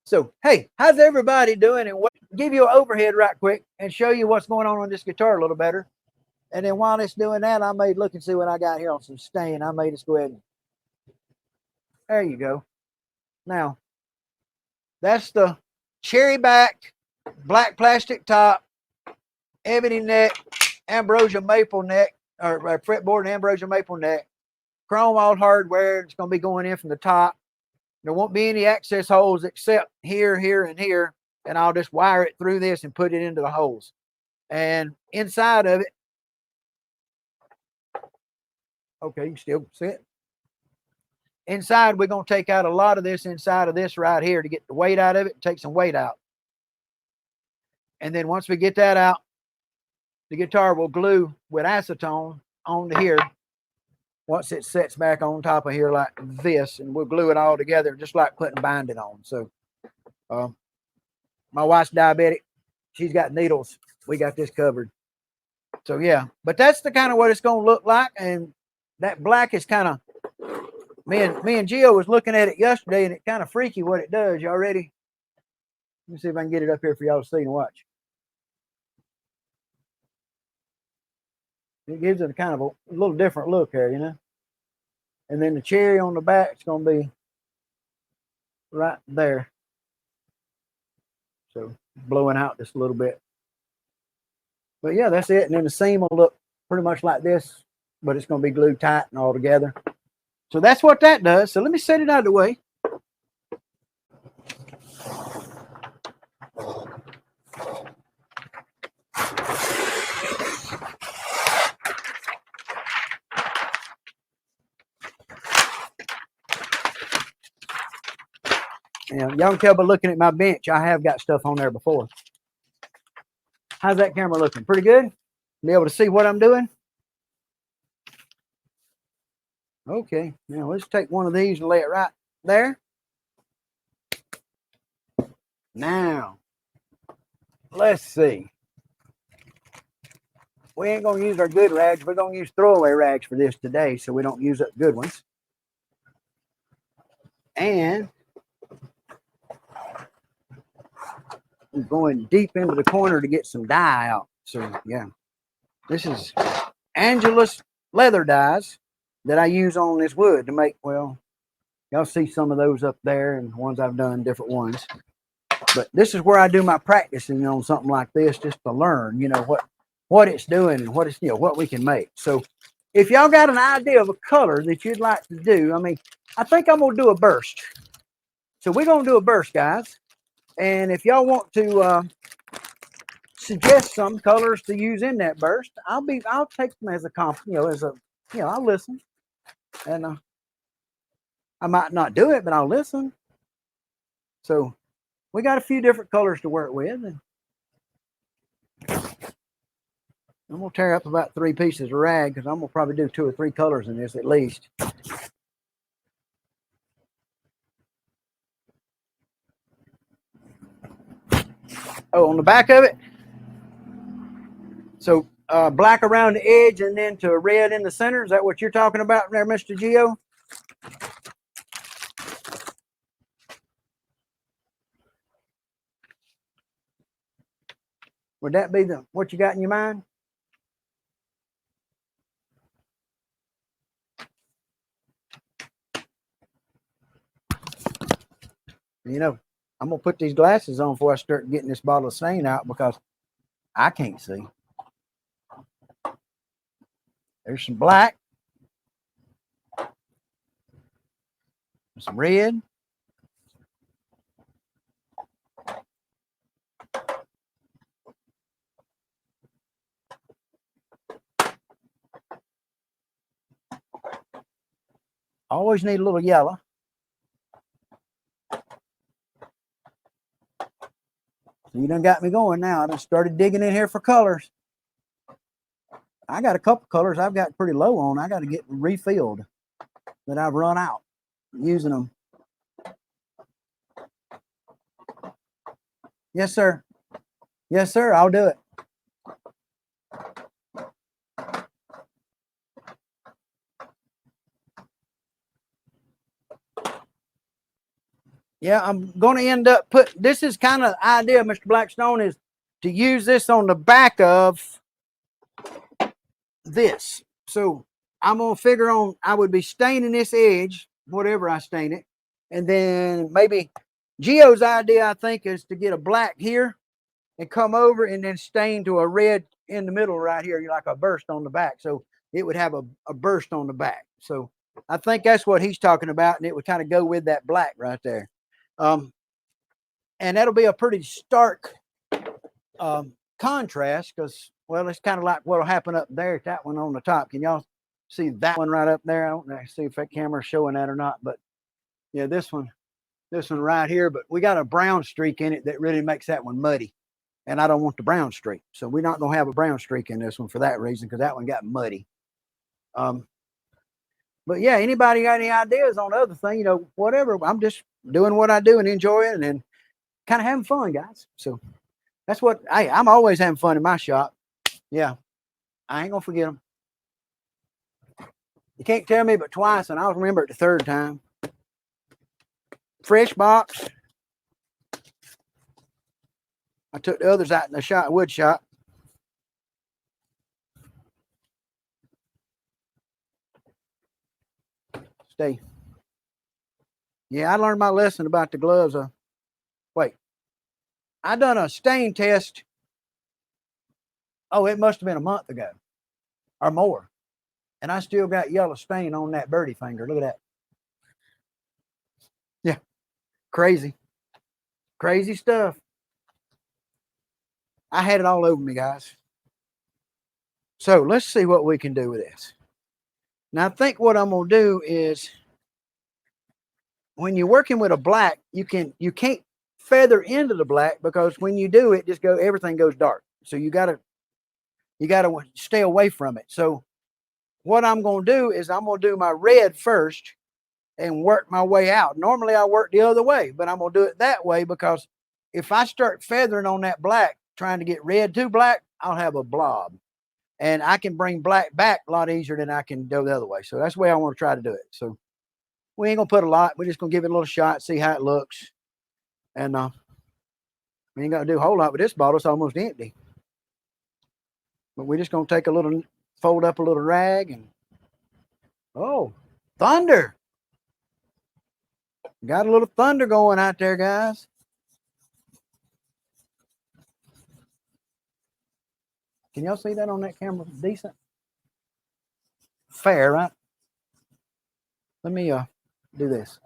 So, hey, how's everybody doing? And give you an overhead right quick and show you what's going on this guitar a little better. And then while it's doing that, I may look and see what I got here on some stain. I may just go ahead and, there you go. Now, that's the cherry back, black plastic top, ebony neck, ambrosia maple neck, or fretboard and ambrosia maple neck, chrome all hardware. It's going to be going in from the top. There won't be any access holes except here, here, and here. And I'll just wire it through this and put it into the holes. And inside of it, okay, you can still see it. Inside, we're going to take out a lot of this inside of this right here to get the weight out of it, take some weight out. And then once we get that out, the guitar will glue with acetone onto here. Once it sets back on top of here like this, and we'll glue it all together just like putting binding on. So my wife's diabetic. She's got needles. We got this covered. So yeah, but that's the kind of what it's going to look like. And that black is kind of, me and Gio was looking at it yesterday, and it's kind of freaky what it does. Y'all ready? Let me see if I can get it up here for y'all to see and watch. It gives it a kind of a little different look here, you know. And then the cherry on the back is going to be right there. So blowing out just a little bit. But yeah, that's it. And then the seam will look pretty much like this, but it's going to be glued tight and all together. So that's what that does. So let me set it out of the way. Y'all can tell by looking at my bench, I have got stuff on there before. How's that camera looking? Pretty good? Be able to see what I'm doing? Okay, now let's take one of these and lay it right there. Now, let's see. We ain't going to use our good rags. We're going to use throwaway rags for this today, so we don't use up good ones. And I'm going deep into the corner to get some dye out. So, yeah. This is Angelus leather dyes that I use on this wood to make, well, y'all see some of those up there and ones I've done, different ones. But this is where I do my practicing on something like this, just to learn, you know, what it's doing and what it's, you know, what we can make. So if y'all got an idea of a color that you'd like to do, I mean, I think I'm going to do a burst. So we're going to do a burst, guys. And if y'all want to suggest some colors to use in that burst, I'll take them as a compliment, you know, I'll listen. And I might not do it, but I'll listen. So we got a few different colors to work with. And I'm going to tear up about 3 pieces of rag because I'm going to probably do 2 or 3 colors in this at least. Oh, on the back of it. So black around the edge and then to red in the center. Is that what you're talking about there, Mr. Gio? Would that be what you got in your mind? You know, I'm going to put these glasses on before I start getting this bottle of stain out because I can't see. There's some black. Some red. Always need a little yellow. You done got me going now. I done started digging in here for colors. I got a couple colors I've got pretty low on. I got to get refilled that I've run out using them. Yes, sir. Yes, sir. I'll do it. Yeah, I'm going to end up this is kind of the idea, Mr. Blackstone, is to use this on the back of this. So I'm going to figure on, I would be staining this edge, whatever I stain it. And then maybe Geo's idea, I think, is to get a black here and come over and then stain to a red in the middle right here, like a burst on the back. So it would have a burst on the back. So I think that's what he's talking about. And it would kind of go with that black right there. And that'll be a pretty stark contrast because, well, it's kind of like what'll happen up there, that one on the top. Can y'all see that one right up there? I don't know, see if that camera's showing that or not, but yeah, this one right here, but we got a brown streak in it that really makes that one muddy, and I don't want the brown streak, so we're not going to have a brown streak in this one for that reason, because that one got muddy. But yeah, anybody got any ideas on the other thing, whatever, I'm just doing what I do and enjoy it and kind of having fun, guys. So that's what I'm always having fun in my shop. Yeah, I ain't gonna forget them. You can't tell me but twice, and I'll remember it the third time. Fresh box. I took the others out in the wood shop. Stay. Yeah, I learned my lesson about the gloves. Wait, I done a stain test. Oh, it must have been a month ago or more. And I still got yellow stain on that birdie finger. Look at that. Yeah, crazy. Crazy stuff. I had it all over me, guys. So let's see what we can do with this. Now, I think what I'm going to do is, when you're working with a black, you can't feather into the black, because when you do it, everything goes dark. So you got to stay away from it. So what I'm going to do is I'm going to do my red first and work my way out. Normally I work the other way, but I'm going to do it that way, because if I start feathering on that black, trying to get red to black, I'll have a blob. And I can bring black back a lot easier than I can go the other way. So that's the way I want to try to do it. So we ain't going to put a lot. We're just going to give it a little shot, see how it looks. And we ain't got to do a whole lot with this bottle. It's almost empty. But we're just going to take fold up a little rag and, oh, thunder. Got a little thunder going out there, guys. Can y'all see that on that camera? Decent? Fair, right? Let me do this.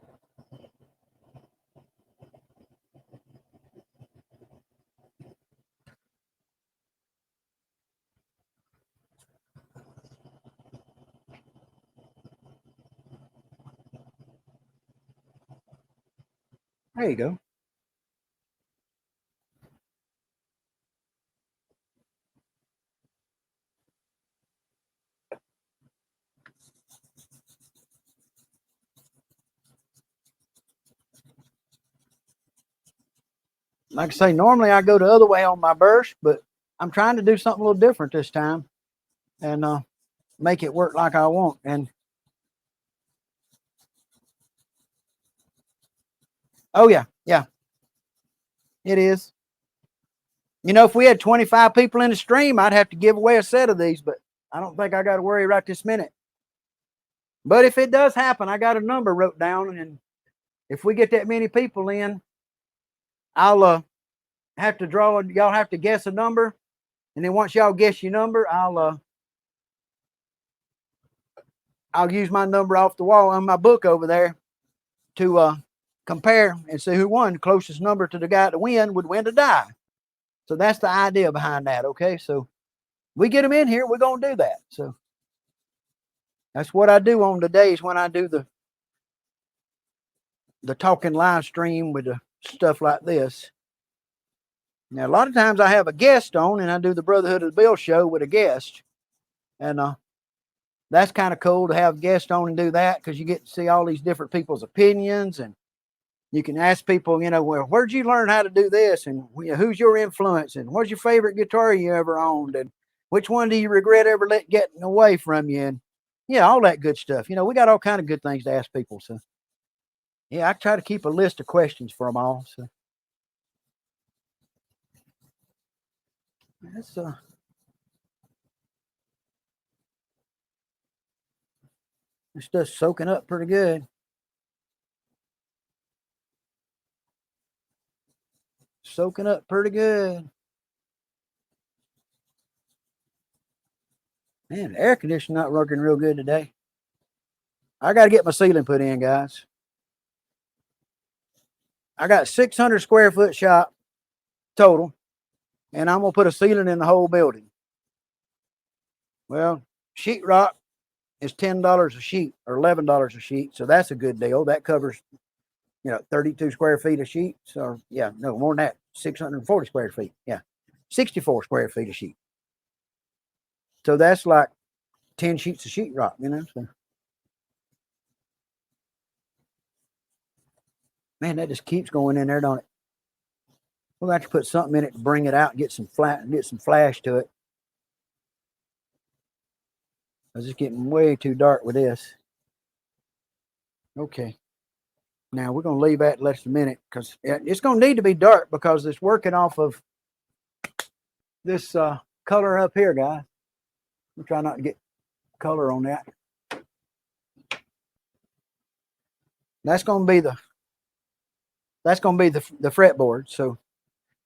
There you go. Like I say, normally I go the other way on my burst, but I'm trying to do something a little different this time and make it work like I want. And oh yeah, it is. If we had 25 people in the stream, I'd have to give away a set of these, but I don't think I got to worry right this minute. But if it does happen, I got a number wrote down, and if we get that many people in, I'll have to draw. Y'all have to guess a number, and then once y'all guess your number, I'll use my number off the wall on my book over there to compare and see who won. The closest number to the guy to win would win the die. So that's the idea behind that. Okay, so we get them in here, we're gonna do that. So that's what I do on the days when I do the talking live stream with the stuff like this. Now, a lot of times I have a guest on, and I do the Brotherhood of the Bill show with a guest. And that's kind of cool to have guests on and do that, because you get to see all these different people's opinions, and you can ask people, well, where'd you learn how to do this? And who's your influence? And what's your favorite guitar you ever owned? And which one do you regret ever getting away from you? And yeah, all that good stuff. We got all kind of good things to ask people. So Yeah, I try to keep a list of questions for them all. So that's this stuff's soaking up pretty good. Soaking up pretty good. Man, the air conditioning not working real good today. I got to get my ceiling put in, guys. I got 600 square foot shop total, and I'm gonna put a ceiling in the whole building. Well, sheetrock is $10 a sheet or $11 a sheet, so that's a good deal. That covers 32 square feet of sheets, or yeah, no more than that, 640 square feet. Yeah, 64 square feet of sheet. So that's like 10 sheets of sheetrock, So. Man, that just keeps going in there, don't it? We'll have to put something in it to bring it out and get some flash to it. I was just getting way too dark with this. Okay. Now we're going to leave that less than a minute because it's going to need to be dark because it's working off of this color up here, guys. I'm trying not to get color on that. That's going to be the fretboard. So,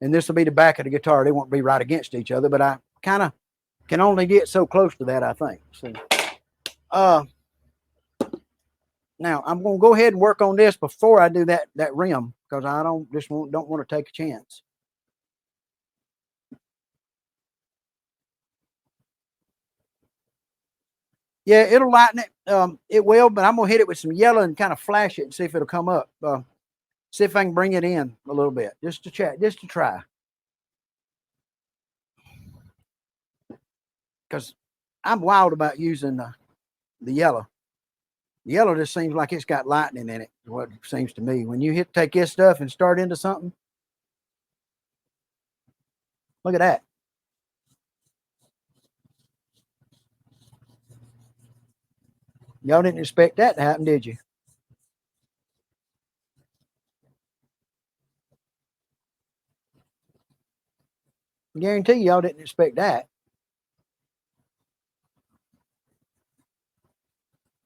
and this will be the back of the guitar. They won't be right against each other, but I kind of can only get so close to that, I think. So, now I'm going to go ahead and work on this before I do that rim because I don't want to take a chance. Yeah, it'll lighten it. It will, but I'm gonna hit it with some yellow and kind of flash it and see if it'll come up. See if I can bring it in a little bit, just to try. Because I'm wild about using the yellow. The yellow just seems like it's got lightning in it. What it seems to me when you take this stuff and start into something. Look at that. Y'all didn't expect that to happen, did you? I guarantee y'all didn't expect that.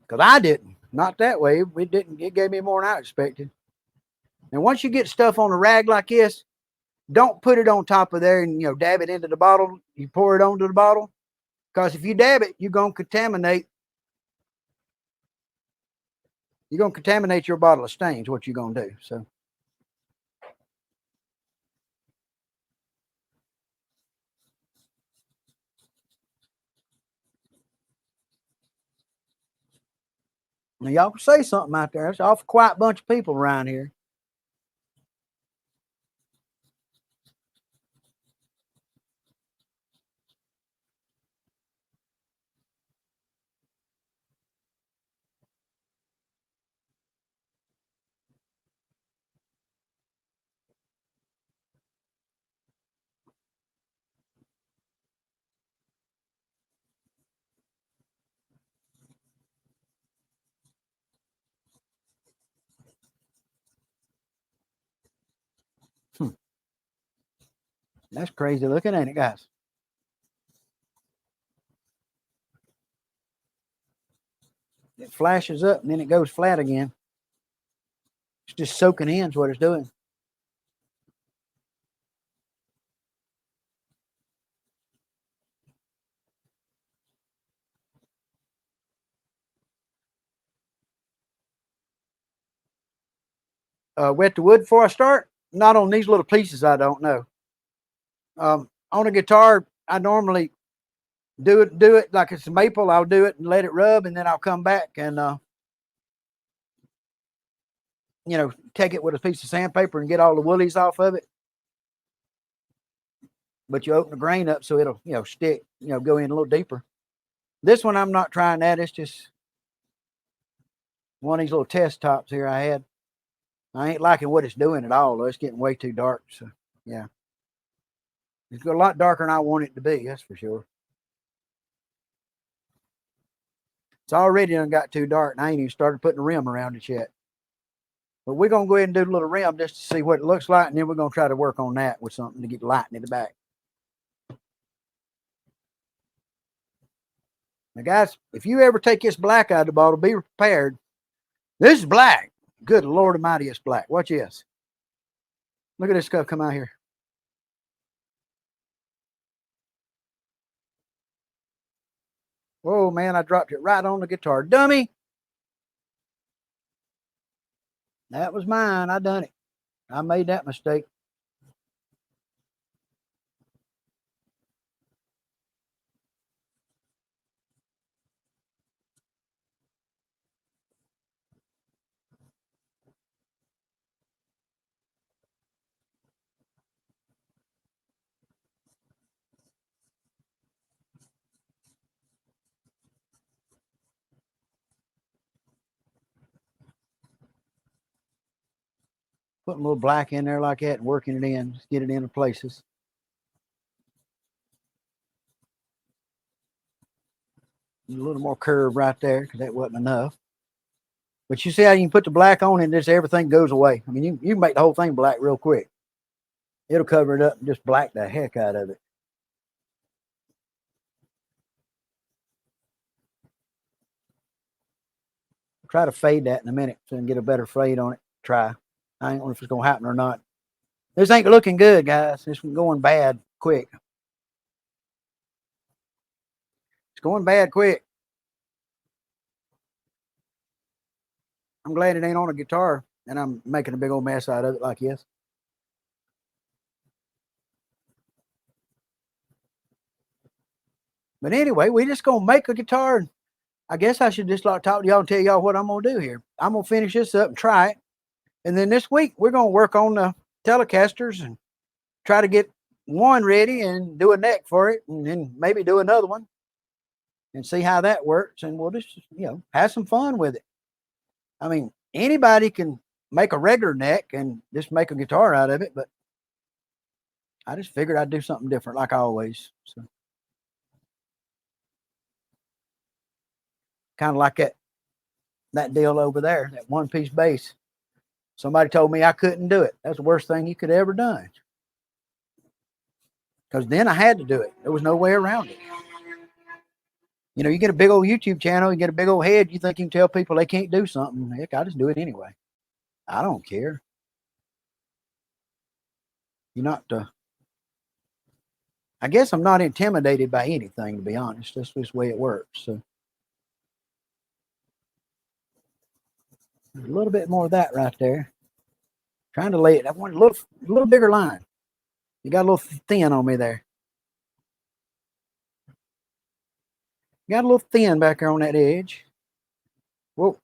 Because I didn't. Not that way. It gave me more than I expected. And once you get stuff on a rag like this, don't put it on top of there and dab it into the bottle. You pour it onto the bottle. Because if you dab it, you're gonna contaminate your bottle of stains. What you're gonna do. So now y'all can say something out there. It's an awful quiet bunch of people around here. That's crazy looking, ain't it, guys? It flashes up and then it goes flat again. It's just soaking in is what it's doing. Wet the wood before I start? Not on these little pieces, I don't know. On a guitar, I normally do it like it's a maple. I'll do it and let it rub, and then I'll come back and take it with a piece of sandpaper and get all the woolies off of it. But you open the grain up so it'll stick, go in a little deeper. This one I'm not trying that. It's just one of these little test tops here I had. I ain't liking what it's doing at all, though. It's getting way too dark. So yeah. It's a lot darker than I want it to be, that's for sure. It's already done got too dark, and I ain't even started putting a rim around it yet. But we're going to go ahead and do a little rim just to see what it looks like, and then we're going to try to work on that with something to get lighting in the back. Now, guys, if you ever take this black out of the bottle, be prepared. This is black. Good Lord Almighty, it's black. Watch this. Look at this stuff come out here. Whoa, man, I dropped it right on the guitar. Dummy. That was mine. I done it. I made that mistake. Putting a little black in there like that and working it in, just get it into places. A little more curve right there because that wasn't enough. But you see how you can put the black on and just everything goes away. I mean, you can make the whole thing black real quick. It'll cover it up and just black the heck out of it. Try to fade that in a minute so I can get a better fade on it. Try. I ain't know if it's going to happen or not. This ain't looking good, guys. This one's going bad quick. It's going bad quick. I'm glad it ain't on a guitar and I'm making a big old mess out of it like this. But anyway, we just going to make a guitar. And I guess I should just like talk to y'all and tell y'all what I'm going to do here. I'm going to finish this up and try it. And then this week, we're going to work on the Telecasters and try to get one ready and do a neck for it. And then maybe do another one and see how that works. And we'll just, have some fun with it. I mean, anybody can make a regular neck and just make a guitar out of it. But I just figured I'd do something different like I always. So kind of like that deal over there, that one-piece bass. Somebody told me I couldn't do it. That's the worst thing you could ever done. Because then I had to do it. There was no way around it. You get a big old YouTube channel, you get a big old head, you think you can tell people they can't do something. Heck, I just do it anyway. I don't care. I guess I'm not intimidated by anything, to be honest. That's just the way it works. So a little bit more of that right there. Trying to lay it. I want a little bigger line. You got a little thin on me there. Got a little thin back there on that edge. Whoa.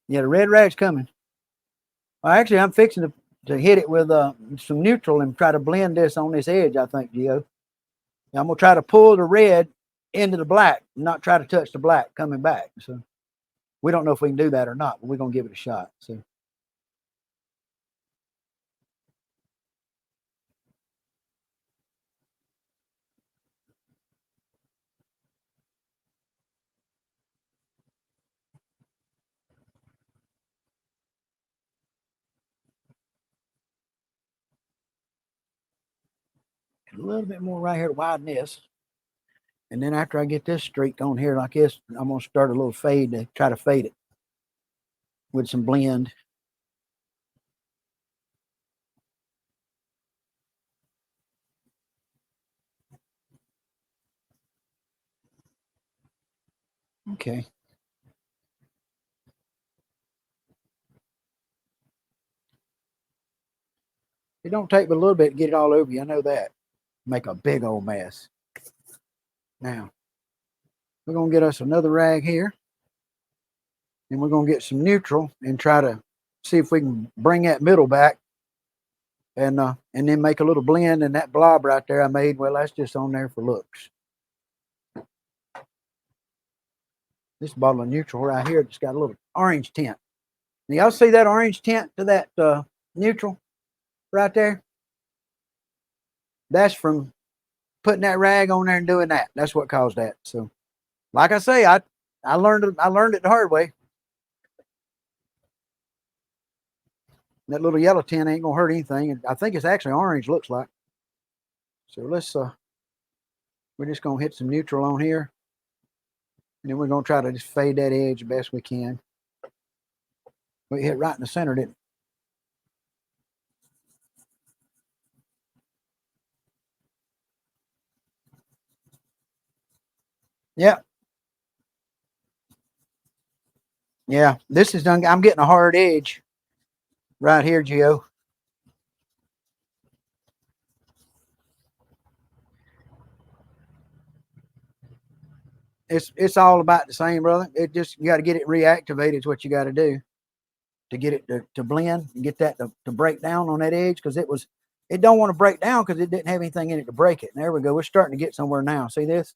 Yeah, the red rag's coming. Well, actually, I'm fixing to hit it with some neutral and try to blend this on this edge, I think, Gio. I'm going to try to pull the red into the black, not try to touch the black coming back. So we don't know if we can do that or not, but we're going to give it a shot. So a little bit more right here to widen this. And then after I get this streak on here like this, I'm going to start a little fade to try to fade it with some blend. Okay. It don't take but a little bit to get it all over you. I know that. Make a big old mess. Now, we're going to get us another rag here. And we're going to get some neutral and try to see if we can bring that middle back. And then make a little blend. And that blob right there I made, well, that's just on there for looks. This bottle of neutral right here, it's got a little orange tint. Now, y'all see that orange tint to that neutral right there? That's from putting that rag on there and doing that. That's what caused that. So Like I say, I learned it the hard way. That little yellow tin ain't gonna hurt anything. I think it's actually orange, looks like. So let's we're just gonna hit some neutral on here. And then we're gonna try to just fade that edge the best we can. We hit right in the center, didn't we? Yeah. Yeah. This is done. I'm getting a hard edge right here, Gio. It's all about the same, brother. It just, you got to get it reactivated. Is what you got to do to get it to blend and get that to break down on that edge, because it don't want to break down because it didn't have anything in it to break it. And there we go. We're starting to get somewhere now. See this?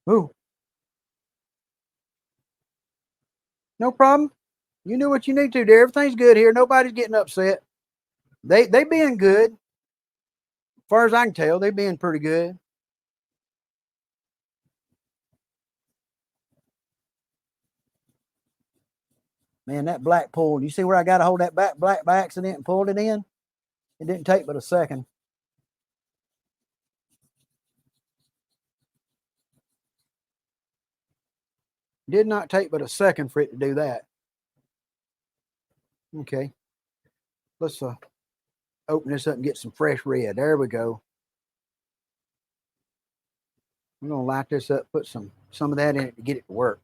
Ooh, no problem. You do what you need to, dear. Everything's good here. Nobody's getting upset. They being good. As far as I can tell, they being pretty good. Man, that black pulled. You see where I got to hold that black by accident and pulled it in? It didn't take but a second. Did not take but a second for it to do that. Okay. Let's open this up and get some fresh red. There we go. I'm gonna light this up, put some of that in it to get it to work.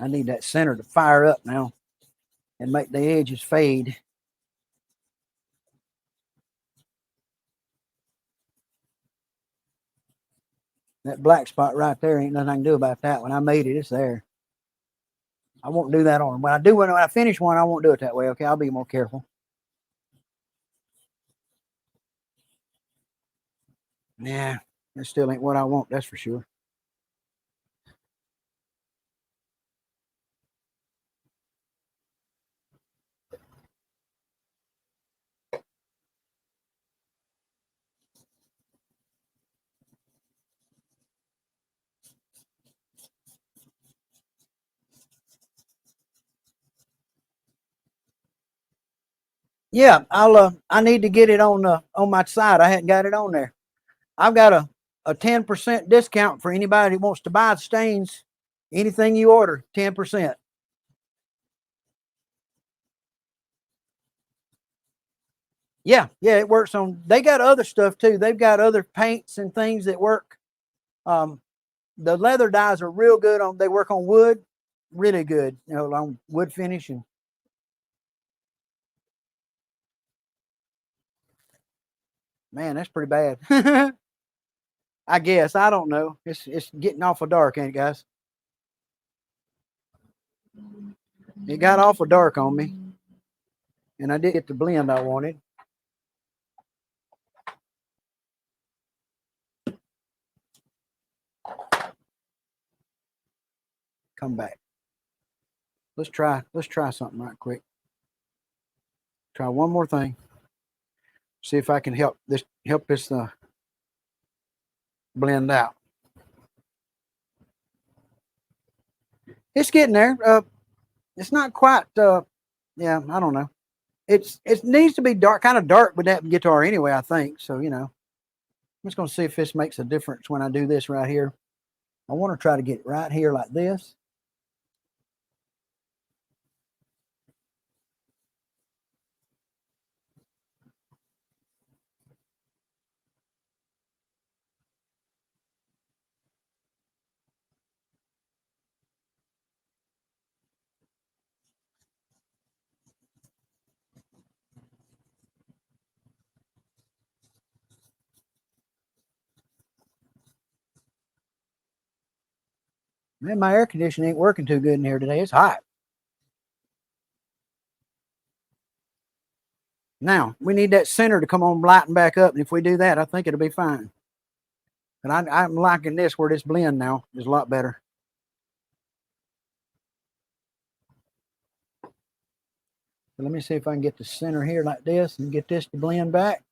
I need that center to fire up now and make the edges fade. That black spot right there, ain't nothing I can do about that. When I made it, it's there. I won't do that on them. When I finish one, I won't do it that way. Okay, I'll be more careful. Nah, that still ain't what I want, that's for sure. Yeah, I need to get it on my side. I hadn't got it on there. I've got a 10% discount for anybody that wants to buy stains. Anything you order, 10%. Yeah, yeah, it works on. They got other stuff too. They've got other paints and things that work. Um, the leather dyes are real good on. They work on wood, really good. You know, on wood finish. And man, that's pretty bad. I guess I don't know. It's getting awful dark, ain't it, guys? It got awful dark on me, and I did get the blend I wanted. Come back. Let's try something right quick. Try one more thing. See if I can help this blend out. It's getting there. It's not quite. Yeah, I don't know. It needs to be dark, kind of dark with that guitar anyway. I think so. You know, I'm just gonna see if this makes a difference when I do this right here. I want to try to get it right here like this. Man, my air conditioning ain't working too good in here today. It's hot. Now we need that center to come on lighten back up, and if we do that, I think it'll be fine. And I'm liking this where this blend now is a lot better. So let me see if I can get the center here like this and get this to blend back.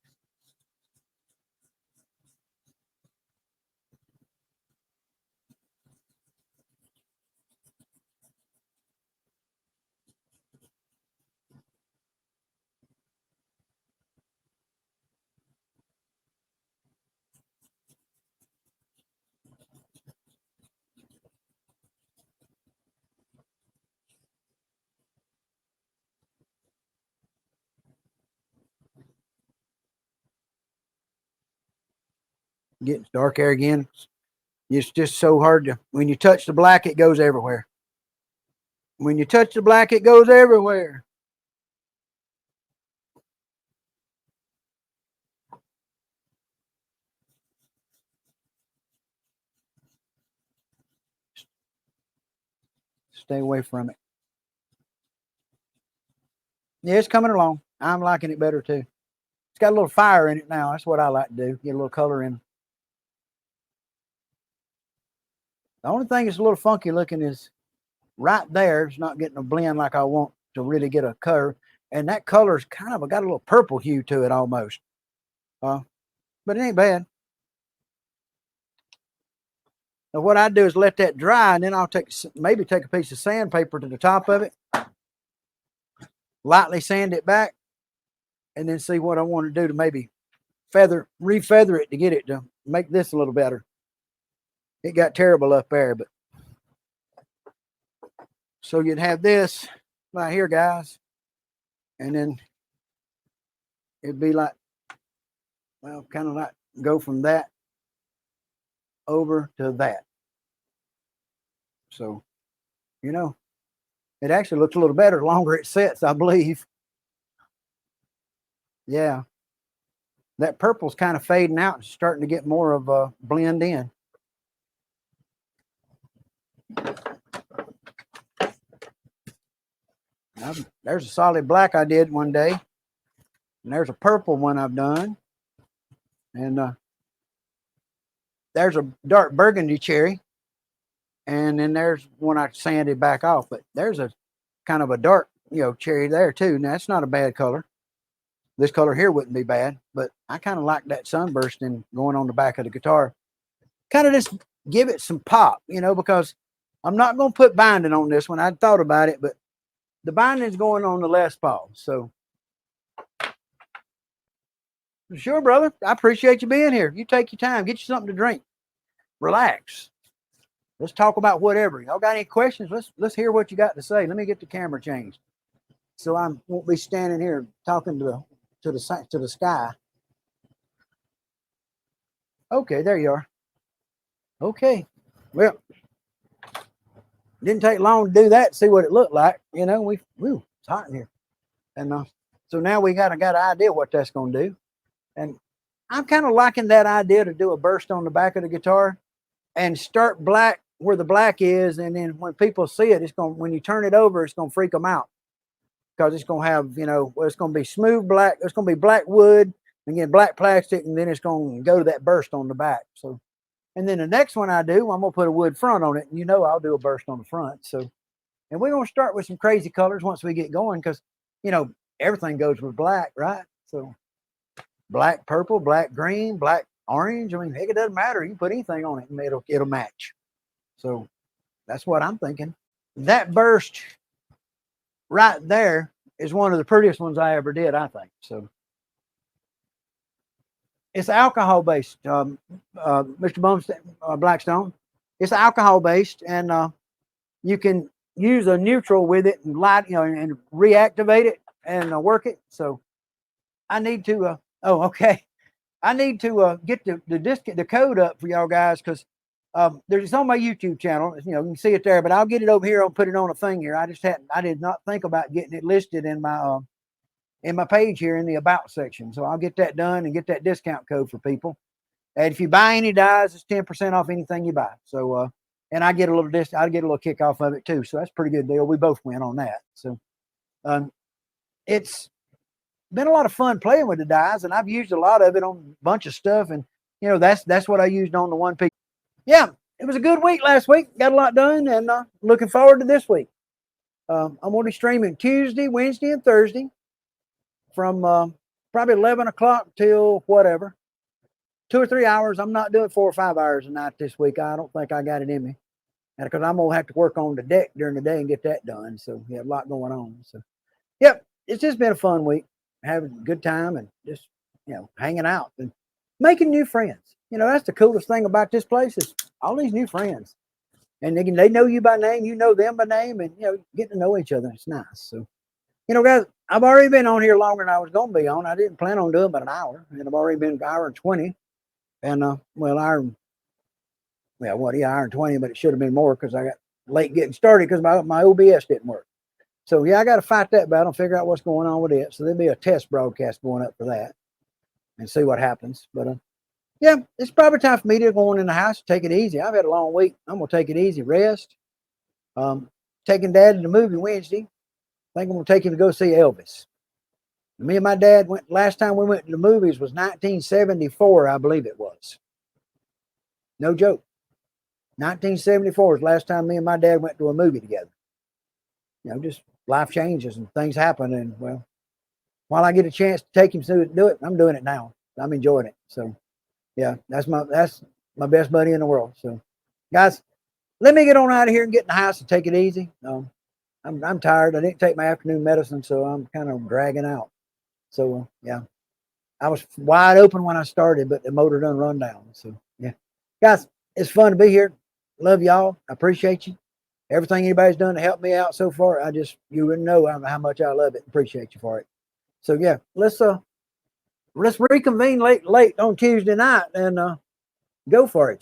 Getting dark there again. It's just so hard to, when you touch the black, it goes everywhere. When you touch the black, it goes everywhere. Stay away from it. Yeah, it's coming along. I'm liking it better too. It's got a little fire in it now. That's what I like to do. Get a little color in. The only thing that's a little funky looking is right there. It's not getting a blend like I want to really get a color. And that color's kind of got a little purple hue to it almost. But it ain't bad. Now what I do is let that dry, and then I'll maybe take a piece of sandpaper to the top of it, lightly sand it back, and then see what I want to do to maybe refeather it to get it to make this a little better. It got terrible up there, but so you'd have this right here, guys, and then it'd be like, well, kind of like go from that over to that. So, you know, it actually looks a little better the longer it sets, I believe. Yeah. That purple's kind of fading out and starting to get more of a blend in. There's a solid black I did one day. And there's a purple one I've done. And there's a dark burgundy cherry. And then there's one I sanded back off. But there's a kind of a dark, cherry there too. Now, that's not a bad color. This color here wouldn't be bad. But I kind of like that sunburst in going on the back of the guitar. Kind of just give it some pop, because I'm not going to put binding on this one. I thought about it, but the binding's going on the Les Paul. So, sure, brother. I appreciate you being here. You take your time. Get you something to drink. Relax. Let's talk about whatever. Y'all got any questions? Let's hear what you got to say. Let me get the camera changed, so I won't be standing here talking to the sky. Okay, there you are. Okay, well, didn't take long to do that. See what it looked like. It's hot in here, and so now we got an idea what that's going to do, and I'm kind of liking that idea to do a burst on the back of the guitar, and start black where the black is, and then when people see it, when you turn it over, it's going to freak them out, because it's going to have it's going to be smooth black. It's going to be black wood and then black plastic, and then it's going to go to that burst on the back. So. And then the next one I do, I'm going to put a wood front on it. And I'll do a burst on the front. So, and we're going to start with some crazy colors once we get going, because, everything goes with black, right? So black, purple, black, green, black, orange. I mean, heck, it doesn't matter. You can put anything on it and it'll match. So that's what I'm thinking. That burst right there is one of the prettiest ones I ever did, I think. So. It's alcohol based, Mr. Blackstone. It's alcohol based, and you can use a neutral with it and and reactivate it and work it. So I need to. Okay. I need to get the code up for y'all guys, because it's on my YouTube channel. You can see it there, but I'll get it over here. I'll put it on a thing here. I did not think about getting it listed in my page here in the about section. So I'll get that done and get that discount code for people. And if you buy any dies, it's 10% off anything you buy. So, and I get a little kick off of it too. So that's a pretty good deal. We both win on that. So, been a lot of fun playing with the dies, and I've used a lot of it on a bunch of stuff. And that's what I used on the one piece. Yeah, it was a good week last week. Got a lot done, and looking forward to this week. I'm going to be streaming Tuesday, Wednesday, and Thursday from probably 11 o'clock till whatever. 2 or 3 hours. I'm not doing 4 or 5 hours a night this week. I don't think I got it in me. Because I'm going to have to work on the deck during the day and get that done. So we have a lot going on. So, yep, it's just been a fun week. Having a good time and just, hanging out and making new friends. That's the coolest thing about this place is all these new friends. And they know you by name, you know them by name, and, getting to know each other. It's nice. So, guys, I've already been on here longer than I was going to be on. I didn't plan on doing but an hour. And I've already been an hour and 20. And, hour and 20, but it should have been more because I got late getting started because my OBS didn't work. So, I got to fight that battle, figure out what's going on with it. So, there'll be a test broadcast going up for that and see what happens. But, yeah, it's probably time for me to go on in the house, take it easy. I've had a long week. I'm going to take it easy, rest. Taking Dad to the movie Wednesday. I think I'm going to take him to go see Elvis. Me and my dad last time we went to the movies was 1974, I believe it was. No joke. 1974 is the last time me and my dad went to a movie together. Just life changes and things happen. And, well, while I get a chance to take him to do it, I'm doing it now. I'm enjoying it. So, yeah, that's my best buddy in the world. So, guys, let me get on out of here and get in the house and take it easy. I'm tired. I didn't take my afternoon medicine, so I'm kind of dragging out. So, yeah, I was wide open when I started, but the motor done run down. So, yeah, guys, it's fun to be here. Love y'all. I appreciate you. Everything anybody's done to help me out so far, you wouldn't know how much I love it. Appreciate you for it. So, yeah, let's reconvene late on Tuesday night and go for it,